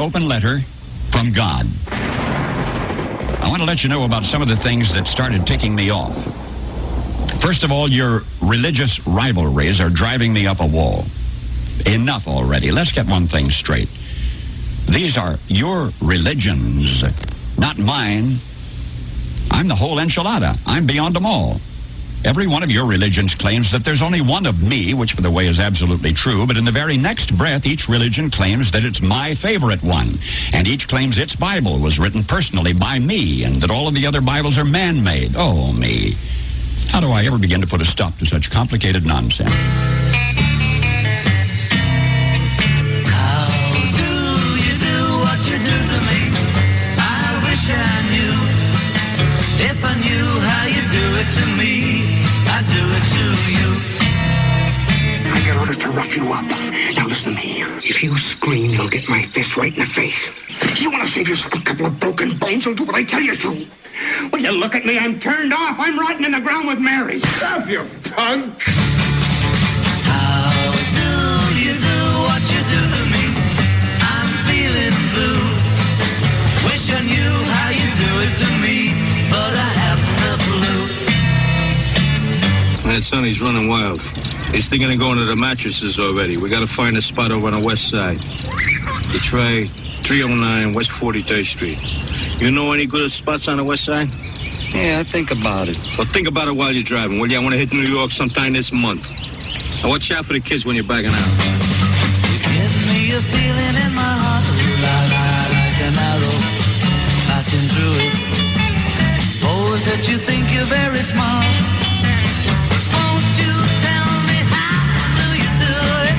open letter from God. I want to let you know about some of the things that started ticking me off. First of all, your religious rivalries are driving me up a wall. Enough already. Let's get one thing straight. These are your religions, not mine. I'm the whole enchilada. I'm beyond them all. Every one of your religions claims that there's only one of me, which, by the way, is absolutely true, but in the very next breath, each religion claims that it's my favorite one, and each claims its Bible was written personally by me, and that all of the other Bibles are man-made. Oh, me. How do I ever begin to put a stop to such complicated nonsense? How do you do what you do to me? I wish I knew. If I knew how you do it to me, I'd do it to you. I got orders to rough you up. Now listen to me. If you scream, you'll get my fist right in the face. You want to save yourself a couple of broken bones, you'll do what I tell you to. Will you look at me? I'm turned off. I'm rotting in the ground with Mary. Stop, you punk! How do you do what you do to me? I'm feeling blue. Wish I knew how you do it to me, but I haven't a clue. That Sonny's running wild. He's thinking of going to the mattresses already. We gotta find a spot over on the west side. You try 309 West 43rd Street. You know any good spots on the west side? Yeah, I think about it. Well, think about it while you're driving, will you? I want to hit New York sometime this month. Now, watch out for the kids when you're backing out. You give me a feeling in my heart, like an arrow passing through it. Suppose that you think you're very smart. Won't you tell me how do you do it?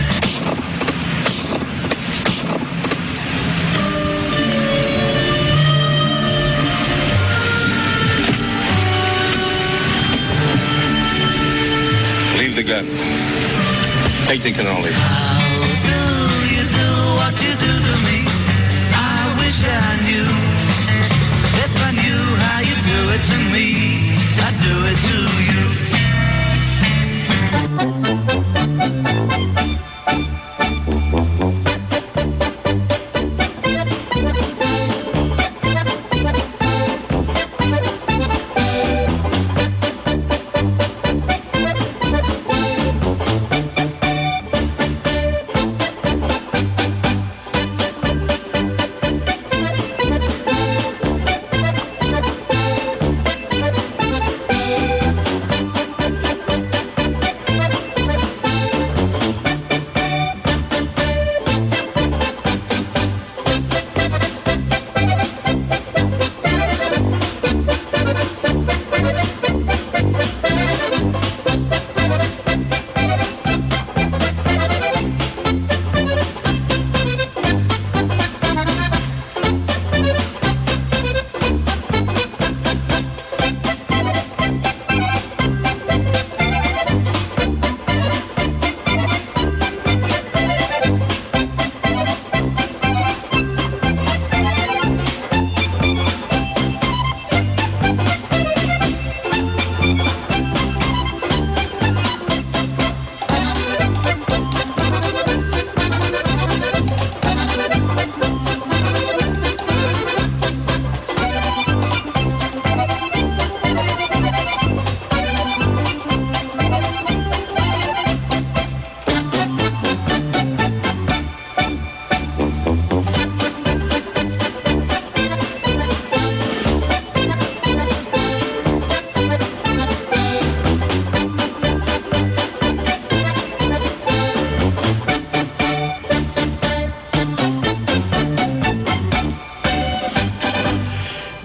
Leave the gun. Take the cannoli. How do you do what you do to me? I wish I knew. If I knew how you do it to me, I'd do it to you.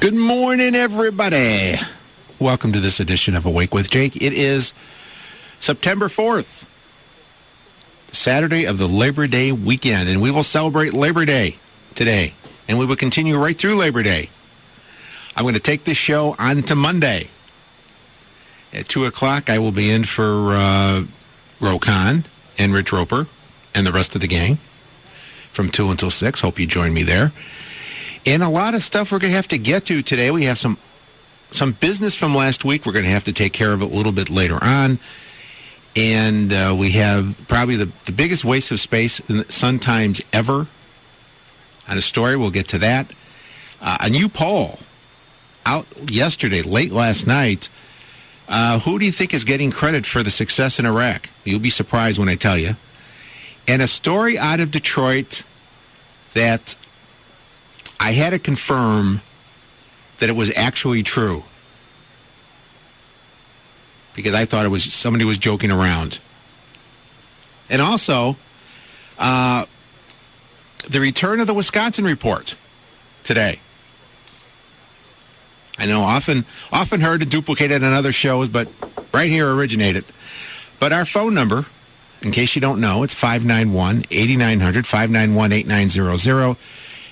Good morning, everybody. Welcome to this edition of Awake with Jake. It is September 4th, Saturday of the Labor Day weekend, and we will celebrate Labor Day today, and we will continue right through Labor Day. I'm going to take this show on to Monday. At 2 o'clock, I will be in for Rokon and Rich Roper and the rest of the gang from 2 until 6. Hope you join me there. And a lot of stuff we're going to have to get to today. We have some business from last week. We're going to have to take care of it a little bit later on. And we have probably the biggest waste of space in Sun Times ever. on a story. We'll get to that. A new poll out yesterday, late last night. Who do you think is getting credit for the success in Iraq? You'll be surprised when I tell you. And a story out of Detroit that I had to confirm that it was actually true, because I thought it was somebody was joking around. And also, the return of the Wisconsin report today. I know often heard and duplicated on other shows, but right here originated. But our phone number, in case you don't know, it's 591-8900, 591-8900.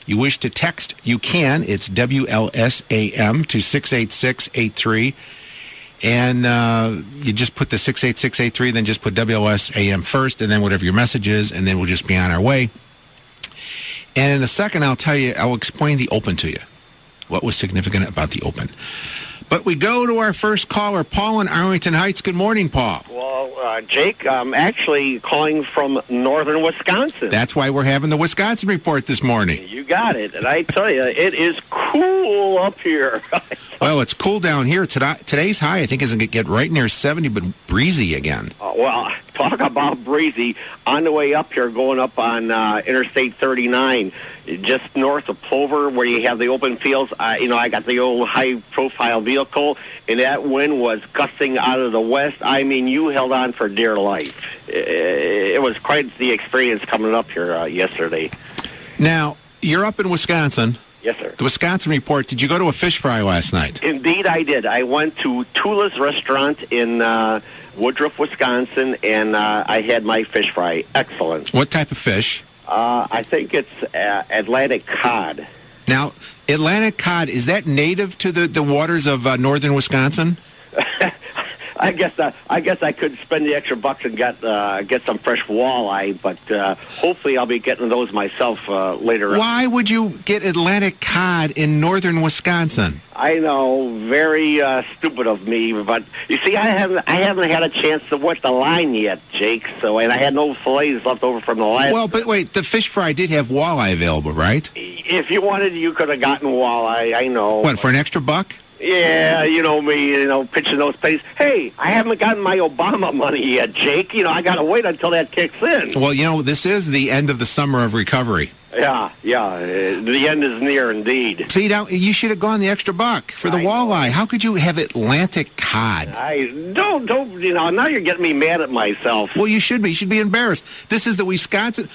You wish to text, you can. It's WLSAM to 68683. And you just put the 68683, then just put WLSAM first, and then whatever your message is, and then we'll just be on our way. And in a second, I'll explain the Open to you. What was significant about the Open. But we go to our first caller, Paul in Arlington Heights. Good morning, Paul. Well, Jake, I'm actually calling from northern Wisconsin. That's why we're having the Wisconsin report this morning. You got it. And I tell you, it is cool up here. Well, it's cool down here. Today's high, I think, is going to get right near 70, but breezy again. Well, talk about breezy. On the way up here, going up on Interstate 39, just north of Plover, where you have the open fields, I got the old high-profile vehicle, and that wind was gusting out of the west. I mean, you held on for dear life. It was quite the experience coming up here yesterday. Now, you're up in Wisconsin. Yes, sir. The Wisconsin report, did you go to a fish fry last night? Indeed, I did. I went to Tula's restaurant in Woodruff, Wisconsin, and I had my fish fry. Excellent. What type of fish? I think it's Atlantic cod. Now, Atlantic cod, is that native to the waters of northern Wisconsin? I guess I could spend the extra bucks and get some fresh walleye, but hopefully I'll be getting those myself later on. Why would you get Atlantic cod in northern Wisconsin? I know, very stupid of me, but you see, I haven't had a chance to watch the line yet, Jake. And I had no fillets left over from the last. Well, but wait, the fish fry did have walleye available, right? If you wanted, you could have gotten walleye. I know. What, for an extra buck? Yeah, you know me, pitching those pennies. Hey, I haven't gotten my Obama money yet, Jake. I got to wait until that kicks in. Well, this is the end of the summer of recovery. Yeah, the end is near indeed. See, now, you should have gone the extra buck for the walleye. How could you have Atlantic cod? I don't, now you're getting me mad at myself. Well, you should be. You should be embarrassed. This is the Wisconsin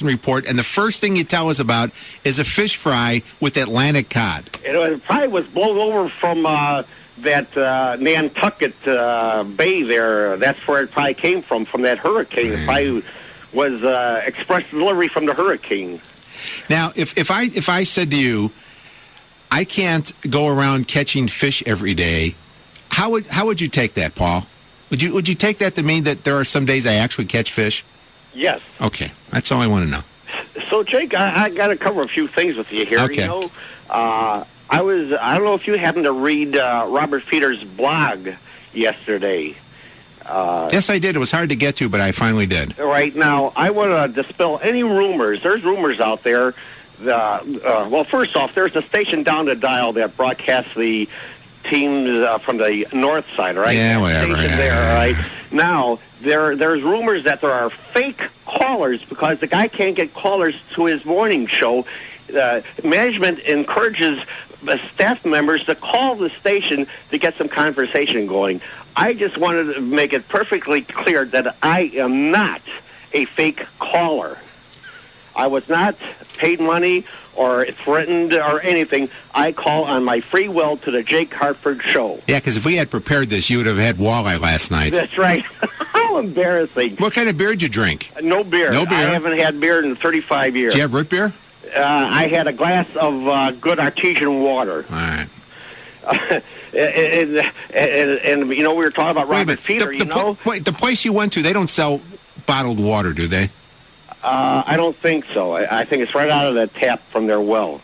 report, and the first thing you tell us about is a fish fry with Atlantic cod. It probably was blown over from that Nantucket Bay there. That's where it probably came from that hurricane. It probably was express delivery from the hurricane. Now, if I said to you, I can't go around catching fish every day, how would you take that, Paul? Would you take that to mean that there are some days I actually catch fish? Yes. Okay, that's all I want to know. So, Jake, I got to cover a few things with you here. Okay. I don't know if you happened to read Robert Feder's blog yesterday. Yes, I did. It was hard to get to, but I finally did. Right now, I want to dispel any rumors. There's rumors out there. Well, first off, there's a station down the dial that broadcasts the teams from the north side, right? Yeah, whatever. Station there, right? Now, there's rumors that there are fake callers because the guy can't get callers to his morning show. Management encourages staff members to call the station to get some conversation going. I just wanted to make it perfectly clear that I am not a fake caller. I was not paid money or threatened or anything. I call on my free will to the Jake Hartford Show. Yeah, because if we had prepared this, you would have had walleye last night. That's right. How embarrassing. What kind of beer did you drink? No beer. No beer? I haven't had beer in 35 years. Did you have root beer? I had a glass of good artesian water. All right. And we were talking about Robert Feder, Wait, the place you went to, they don't sell bottled water, do they? I don't think so. I think it's right out of the tap from their well.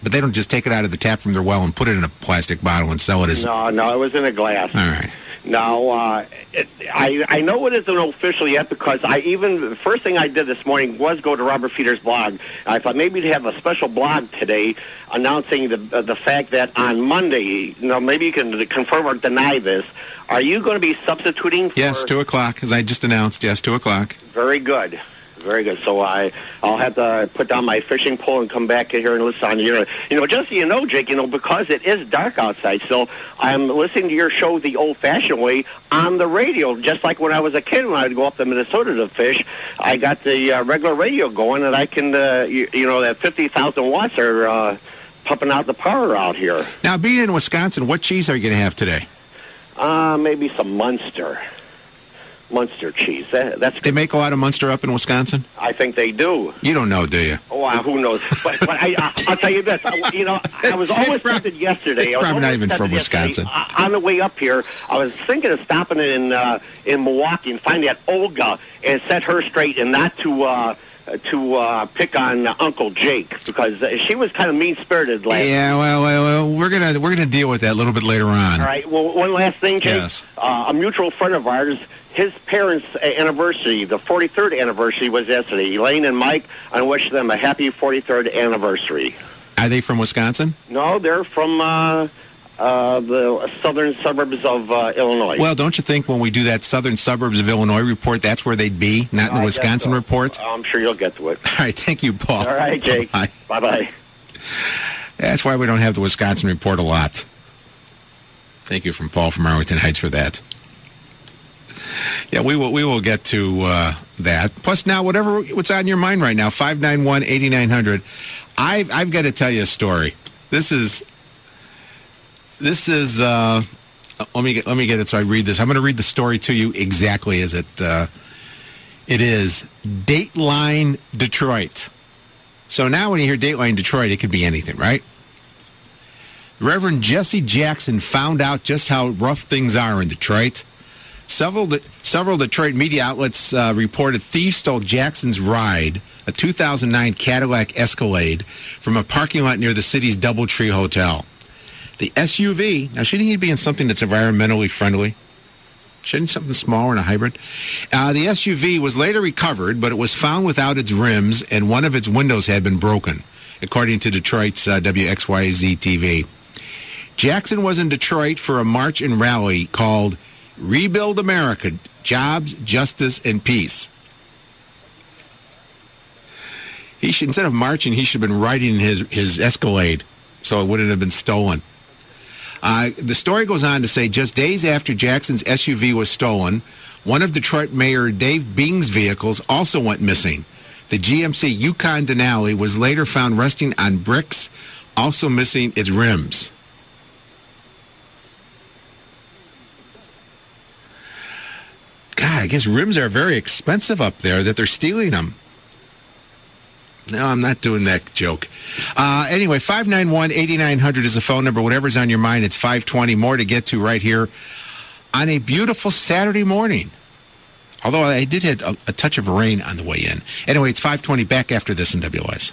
But they don't just take it out of the tap from their well and put it in a plastic bottle and sell it as... No, it was in a glass. All right. Now, I know it isn't official yet because the first thing I did this morning was go to Robert Feeder's blog. I thought maybe to have a special blog today announcing the fact that on Monday, maybe you can confirm or deny this. Are you going to be substituting for... Yes, 2 o'clock, as I just announced. Yes, 2 o'clock. Very good. Very good. So I'll have to put down my fishing pole and come back in here and listen on just so you know, Jake, because it is dark outside, so I'm listening to your show the old-fashioned way on the radio, just like when I was a kid when I'd go up to Minnesota to fish. I got the regular radio going, and I can, that 50,000 watts are pumping out the power out here. Now, being in Wisconsin, what cheese are you going to have today? Maybe some Munster cheese. That's good. They make a lot of Munster up in Wisconsin? I think they do. You don't know, do you? Oh, who knows? But I'll tell you this. I was almost tempted yesterday. It's probably not even from Wisconsin. On the way up here, I was thinking of stopping in Milwaukee and find that Olga and set her straight and not to pick on Uncle Jake because she was kind of mean-spirited last. Yeah, well, we're gonna deal with that a little bit later on. All right. Well, one last thing, Jake. Yes. A mutual friend of ours, his parents' anniversary, the 43rd anniversary, was yesterday. Elaine and Mike, I wish them a happy 43rd anniversary. Are they from Wisconsin? No, they're from the southern suburbs of Illinois. Well, don't you think when we do that southern suburbs of Illinois report, that's where they'd be, not in the Wisconsin report? I'm sure you'll get to it. All right, thank you, Paul. All right, Jake. Bye-bye. That's why we don't have the Wisconsin report a lot. Thank you from Paul from Arlington Heights for that. Yeah, we will get to that. Plus, now, what's on your mind right now, 591-8900. I've got to tell you a story. This is let me get it so I read this. I'm going to read the story to you exactly as it is. Dateline Detroit. So now when you hear Dateline Detroit, it could be anything, right? Reverend Jesse Jackson found out just how rough things are in Detroit. Several Detroit media outlets reported thieves stole Jackson's ride, a 2009 Cadillac Escalade, from a parking lot near the city's Doubletree Hotel. The SUV, now shouldn't he be in something that's environmentally friendly? Shouldn't something smaller and a hybrid? The SUV was later recovered, but it was found without its rims, and one of its windows had been broken, according to Detroit's WXYZ TV. Jackson was in Detroit for a march and rally called Rebuild America, Jobs, Justice, and Peace. Instead of marching, he should have been riding his Escalade, so it wouldn't have been stolen. The story goes on to say just days after Jackson's SUV was stolen, one of Detroit Mayor Dave Bing's vehicles also went missing. The GMC Yukon Denali was later found resting on bricks, also missing its rims. God, I guess rims are very expensive up there that they're stealing them. No, I'm not doing that joke. Anyway, 591-8900 is the phone number. Whatever's on your mind, it's 520. More to get to right here on a beautiful Saturday morning. Although I did have a touch of rain on the way in. Anyway, it's 520. Back after this in WS.